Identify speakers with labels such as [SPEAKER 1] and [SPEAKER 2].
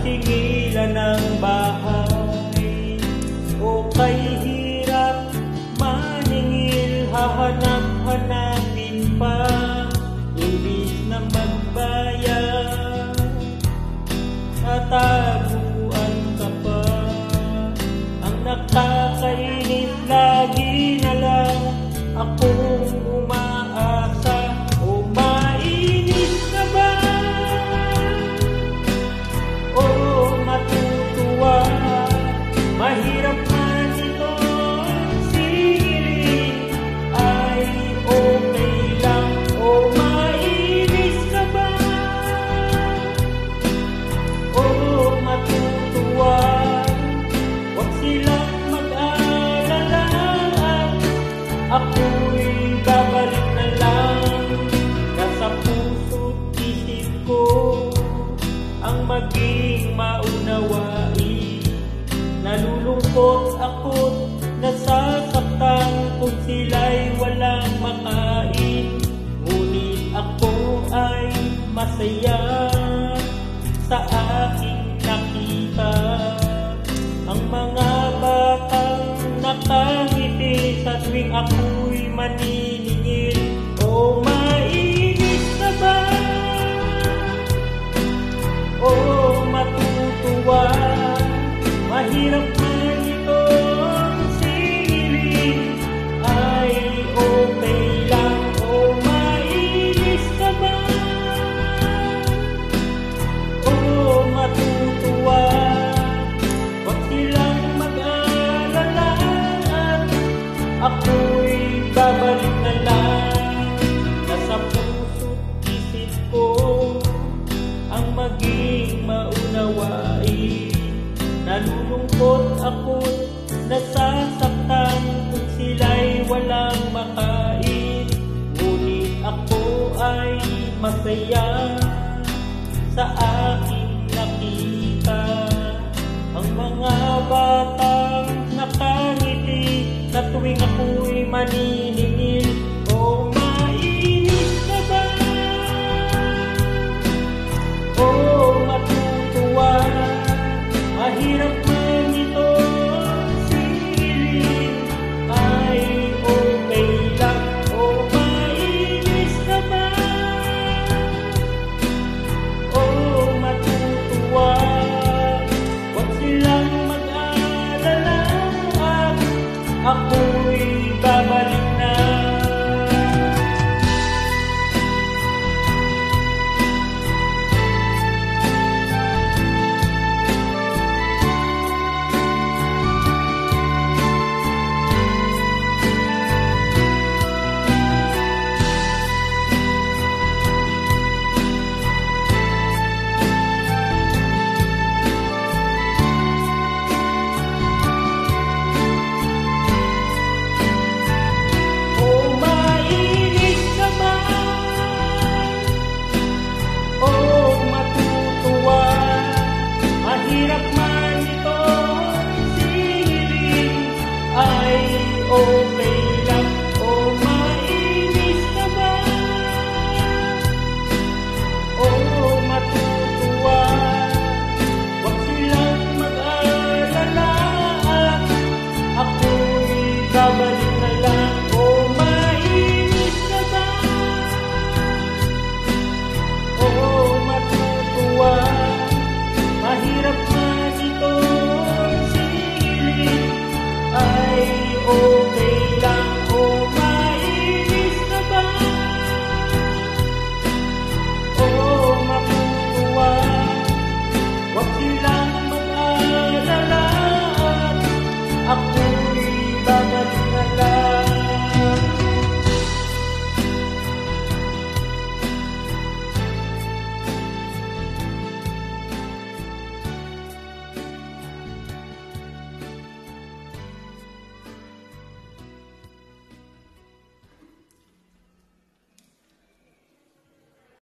[SPEAKER 1] singilan ng bahay. O kay hirap maningil, hahanap-hanapin pa, imbis na magbayad, tataguan ka pa. Ang nakakainis, lagi na lang akong umaasa. O mainis na ba? O matutuwa? Mahirap man itong singilin, ay okay lang. O mainis ka ba? O matutuwa? Huwag silang mag-alala, ako'y babalik na lang. Nasa puso't isip ko ang maging maunawain. Nalulungkot ako't nasasaktan kung sila'y walang makain. Ngunit ako ay masaya sa aking nakita. Ang mga batang nakangiti sa tuwing ako'y maniningil. O mainis na ba? O matutuwa? Mahirap man itong singilin, ay okay lang. O mainis ka ba? O matutuwa? Huwag silang mag-alala, ako'y babalik na lang. Nasa puso't isip ko ang maging maunawain. Nalulungkot ako't nasasaktan kung sila'y walang makain. Ngunit ako ay masaya sa aking nakita. Ang mga batang nakangiti na tuwing ako'y maniningil. O mainis ka ba? O matutuwa? Mahirap man itong singilin, ay okay lang. O mainis ka ba? O matutuwa? Huwag silang mag-alala, ako'y babalik na. Oh